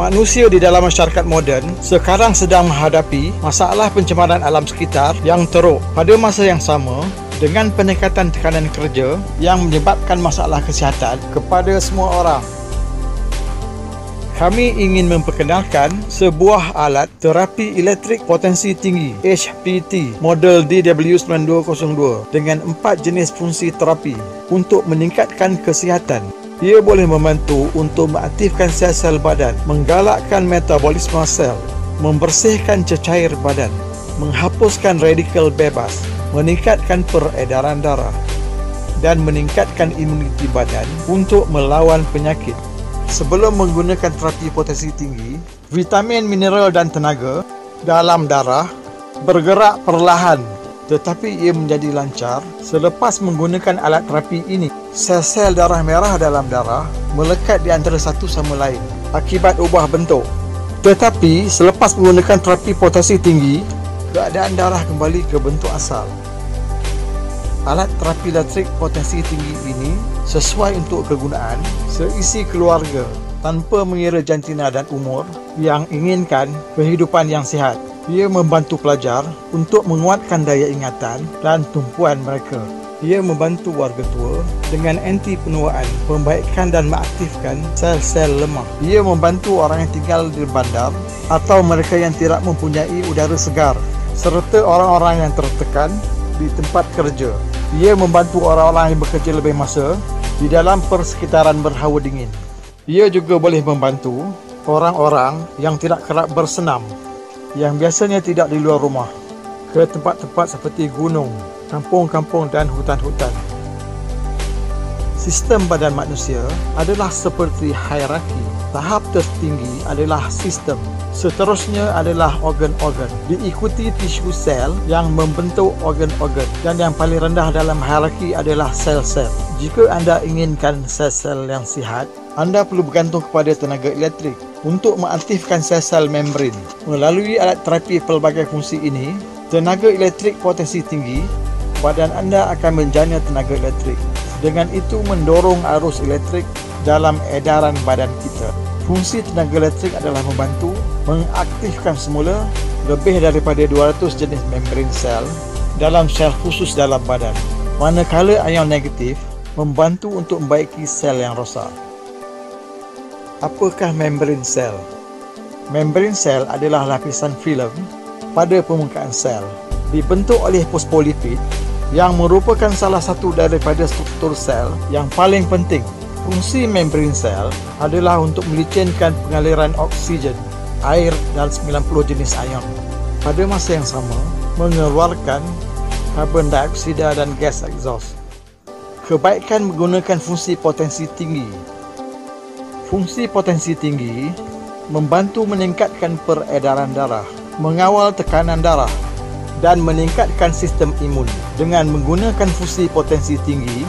Manusia di dalam masyarakat moden sekarang sedang menghadapi masalah pencemaran alam sekitar yang teruk. Pada masa yang sama, dengan peningkatan tekanan kerja yang menyebabkan masalah kesihatan kepada semua orang, kami ingin memperkenalkan sebuah alat terapi elektrik potensi tinggi HPT model DW9202 dengan 4 jenis fungsi terapi untuk meningkatkan kesihatan. Ia boleh membantu untuk mengaktifkan sel-sel badan, menggalakkan metabolisme sel, membersihkan cecair badan, menghapuskan radikal bebas, meningkatkan peredaran darah, dan meningkatkan imuniti badan untuk melawan penyakit. Sebelum menggunakan terapi potensi tinggi, vitamin, mineral dan tenaga dalam darah bergerak perlahan, tetapi ia menjadi lancar selepas menggunakan alat terapi ini. Sel-sel darah merah dalam darah melekat di antara satu sama lain akibat ubah bentuk. Tetapi selepas menggunakan terapi potensi tinggi, keadaan darah kembali ke bentuk asal. Alat terapi elektrik potensi tinggi ini sesuai untuk kegunaan seisi keluarga tanpa mengira jantina dan umur yang inginkan kehidupan yang sihat. Ia membantu pelajar untuk menguatkan daya ingatan dan tumpuan mereka. Ia membantu warga tua dengan anti penuaan, pembaikan dan mengaktifkan sel-sel lemah. Ia membantu orang yang tinggal di bandar atau mereka yang tidak mempunyai udara segar, serta orang-orang yang tertekan di tempat kerja. Ia membantu orang-orang yang bekerja lebih masa di dalam persekitaran berhawa dingin. Ia juga boleh membantu orang-orang yang tidak kerap bersenam, yang biasanya tidak di luar rumah, ke tempat-tempat seperti gunung, kampung-kampung dan hutan-hutan. Sistem badan manusia adalah seperti hierarki. Tahap tertinggi adalah sistem. Seterusnya adalah organ-organ, diikuti tisu sel yang membentuk organ-organ, dan yang paling rendah dalam hierarki adalah sel-sel. Jika anda inginkan sel-sel yang sihat, anda perlu bergantung kepada tenaga elektrik untuk mengaktifkan sel-sel membran. Melalui alat terapi pelbagai fungsi ini, tenaga elektrik potensi tinggi, badan anda akan menjana tenaga elektrik. Dengan itu mendorong arus elektrik dalam edaran badan kita. Fungsi tenaga elektrik adalah membantu mengaktifkan semula lebih daripada 200 jenis membran sel dalam sel khusus dalam badan, manakala ion negatif membantu untuk membaiki sel yang rosak. Apakah membran sel? Membran sel adalah lapisan filem pada permukaan sel, dibentuk oleh fosfolipid yang merupakan salah satu daripada struktur sel yang paling penting. Fungsi membran sel adalah untuk melicinkan pengaliran oksigen, air dan 90 jenis ion. Pada masa yang sama, mengeluarkan karbon dioksida dan gas exhaust. Kebaikan menggunakan fungsi potensi tinggi. Fungsi potensi tinggi membantu meningkatkan peredaran darah, mengawal tekanan darah dan meningkatkan sistem imun. Dengan menggunakan fungsi potensi tinggi,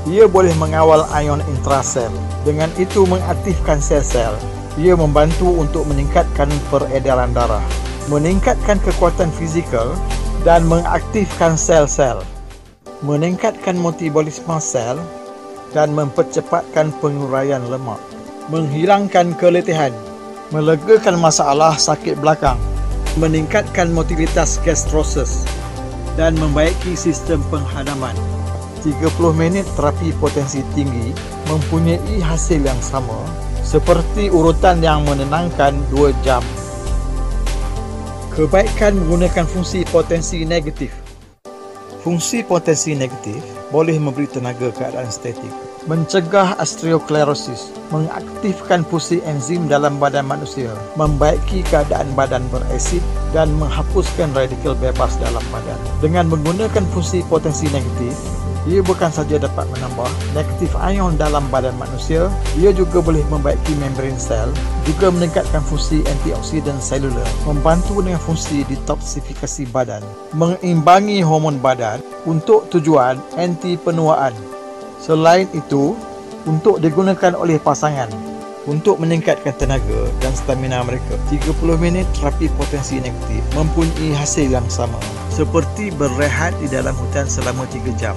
ia boleh mengawal ion intrasel. Dengan itu mengaktifkan sel-sel. Ia membantu untuk meningkatkan peredaran darah, meningkatkan kekuatan fizikal dan mengaktifkan sel-sel, meningkatkan metabolisme sel dan mempercepatkan penguraian lemak, menghilangkan keletihan, melegakan masalah sakit belakang, meningkatkan motilitas gastrosis dan membaiki sistem penghadaman. 30 minit terapi potensi tinggi mempunyai hasil yang sama seperti urutan yang menenangkan 2 jam. Kebaikan menggunakan fungsi potensi negatif. Fungsi potensi negatif boleh memberi tenaga keadaan estetik, mencegah osteoklerosis, mengaktifkan fungsi enzim dalam badan manusia, membaiki keadaan badan berasid dan menghapuskan radikal bebas dalam badan. Dengan menggunakan fungsi potensi negatif, ia bukan saja dapat menambah negatif ion dalam badan manusia, ia juga boleh membaiki membran sel, juga meningkatkan fungsi antioksidan selular, membantu dengan fungsi detoksifikasi badan, mengimbangi hormon badan untuk tujuan anti penuaan. Selain itu, untuk digunakan oleh pasangan untuk meningkatkan tenaga dan stamina mereka. 30 minit terapi potensi negatif mempunyai hasil yang sama seperti berehat di dalam hutan selama 3 jam.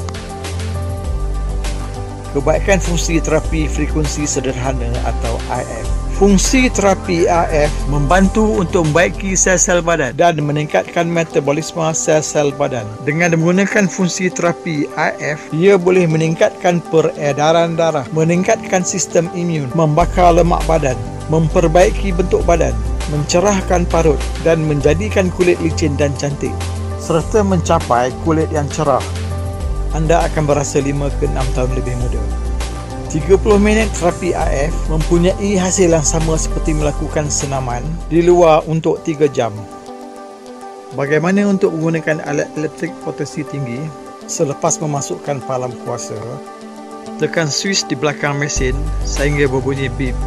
Kebaikan fungsi terapi frekuensi sederhana atau IF. Fungsi terapi AF membantu untuk membaiki sel-sel badan dan meningkatkan metabolisme sel-sel badan. Dengan menggunakan fungsi terapi AF, ia boleh meningkatkan peredaran darah, meningkatkan sistem imun, membakar lemak badan, memperbaiki bentuk badan, mencerahkan parut dan menjadikan kulit licin dan cantik, serta mencapai kulit yang cerah. Anda akan berasa 5 ke 6 tahun lebih muda. 30 minit terapi AF mempunyai hasil yang sama seperti melakukan senaman di luar untuk 3 jam. Bagaimana untuk menggunakan alat elektrik potensi tinggi selepas memasukkan palam kuasa? Tekan switch di belakang mesin sehingga berbunyi beep.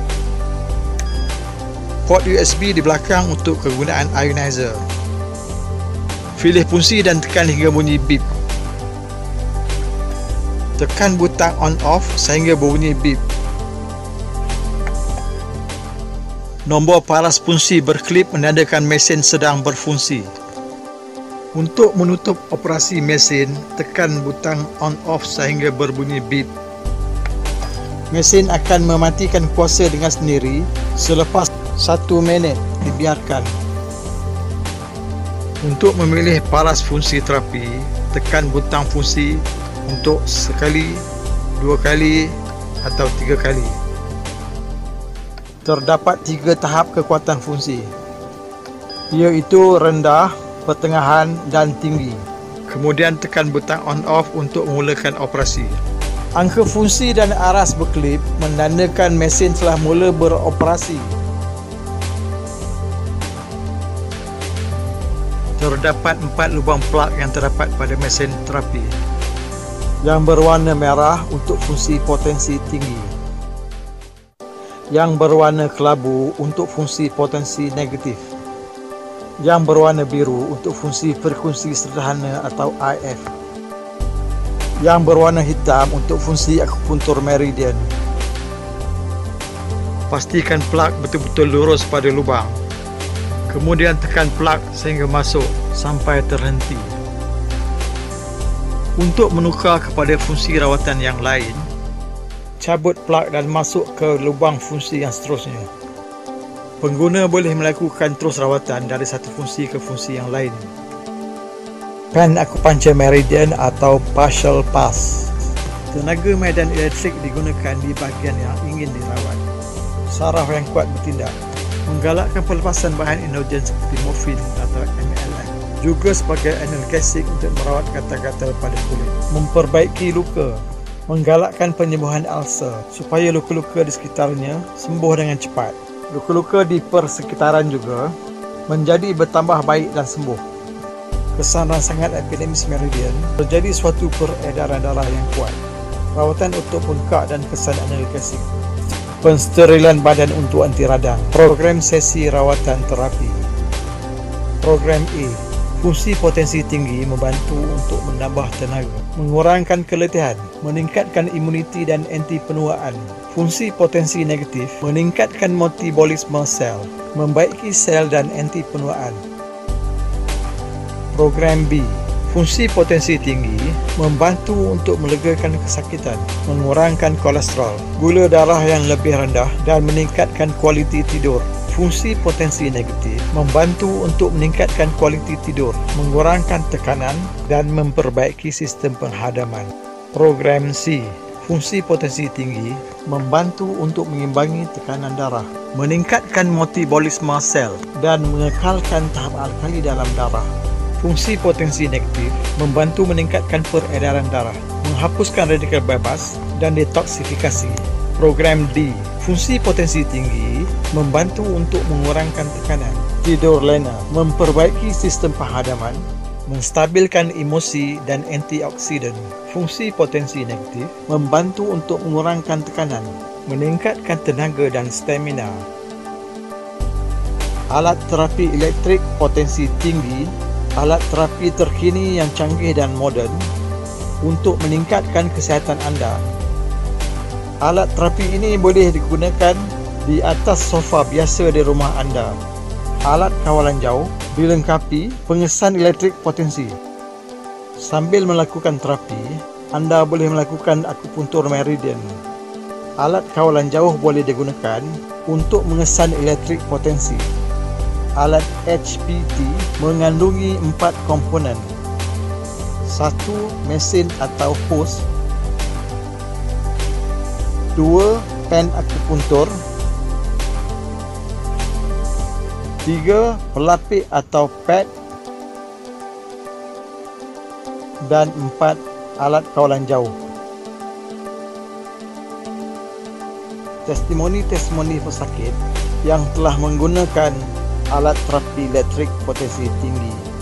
Port USB di belakang untuk kegunaan ionizer. Pilih fungsi dan tekan hingga bunyi beep. Tekan butang on-off sehingga berbunyi beep. Nombor paras fungsi berkelip menandakan mesin sedang berfungsi. Untuk menutup operasi mesin, tekan butang on-off sehingga berbunyi beep. Mesin akan mematikan kuasa dengan sendiri selepas 1 minit dibiarkan. Untuk memilih paras fungsi terapi, tekan butang fungsi untuk sekali, 2 kali atau 3 kali. Terdapat 3 tahap kekuatan fungsi, iaitu rendah, pertengahan dan tinggi. Kemudian tekan butang on-off untuk memulakan operasi. Angka fungsi dan aras berkelip menandakan mesin telah mula beroperasi. Terdapat 4 lubang plug yang terdapat pada mesin terapi. Yang berwarna merah untuk fungsi potensi tinggi, yang berwarna kelabu untuk fungsi potensi negatif, yang berwarna biru untuk fungsi frekuensi sederhana atau IF, yang berwarna hitam untuk fungsi akupuntur meridian. Pastikan plug betul-betul lurus pada lubang. Kemudian tekan plug sehingga masuk sampai terhenti. Untuk menukar kepada fungsi rawatan yang lain, cabut plug dan masuk ke lubang fungsi yang seterusnya. Pengguna boleh melakukan terus rawatan dari satu fungsi ke fungsi yang lain. Pen akupuncture meridian atau partial pass. Tenaga medan elektrik digunakan di bahagian yang ingin dirawat. Saraf yang kuat bertindak, menggalakkan pelepasan bahan endogen seperti morfin atau MLM. Juga sebagai analgesik untuk merawat gatal-gatal pada kulit, memperbaiki luka, menggalakkan penyembuhan ulcer supaya luka-luka di sekitarnya sembuh dengan cepat. Luka-luka di persekitaran juga menjadi bertambah baik dan sembuh. Kesan rangsangan epidermis meridian, terjadi suatu peredaran darah yang kuat. Rawatan untuk bengkak dan kesan analgesik. Pensterilan badan untuk anti radang. Program sesi rawatan terapi. Program A. Fungsi potensi tinggi membantu untuk menambah tenaga, mengurangkan keletihan, meningkatkan imuniti dan anti penuaan. Fungsi potensi negatif meningkatkan metabolisme sel, membaiki sel dan anti penuaan. Program B. Fungsi potensi tinggi membantu untuk melegakan kesakitan, mengurangkan kolesterol, gula darah yang lebih rendah dan meningkatkan kualiti tidur. Fungsi potensi negatif membantu untuk meningkatkan kualiti tidur, mengurangkan tekanan dan memperbaiki sistem penghadaman. Program C. Fungsi potensi tinggi membantu untuk mengimbangi tekanan darah, meningkatkan metabolisme sel dan mengekalkan tahap alkali dalam darah. Fungsi potensi negatif membantu meningkatkan peredaran darah, menghapuskan radikal bebas dan detoksifikasi. Program D. Fungsi potensi tinggi membantu untuk mengurangkan tekanan, tidur lena, memperbaiki sistem penghadaman, menstabilkan emosi dan antioksidan. Fungsi potensi negatif membantu untuk mengurangkan tekanan, meningkatkan tenaga dan stamina. Alat terapi elektrik potensi tinggi, alat terapi terkini yang canggih dan moden untuk meningkatkan kesihatan anda. Alat terapi ini boleh digunakan di atas sofa biasa di rumah anda. Alat kawalan jauh dilengkapi pengesan elektrik potensi. Sambil melakukan terapi, anda boleh melakukan akupuntur meridian. Alat kawalan jauh boleh digunakan untuk mengesan elektrik potensi. Alat HPT mengandungi 4 komponen. 1. Mesin atau hose. 2. Pen akupuntur. 3. Pelapik atau pad. Dan 4. Alat kawalan jauh. Testimoni-testimoni pesakit yang telah menggunakan alat terapi elektrik potensi tinggi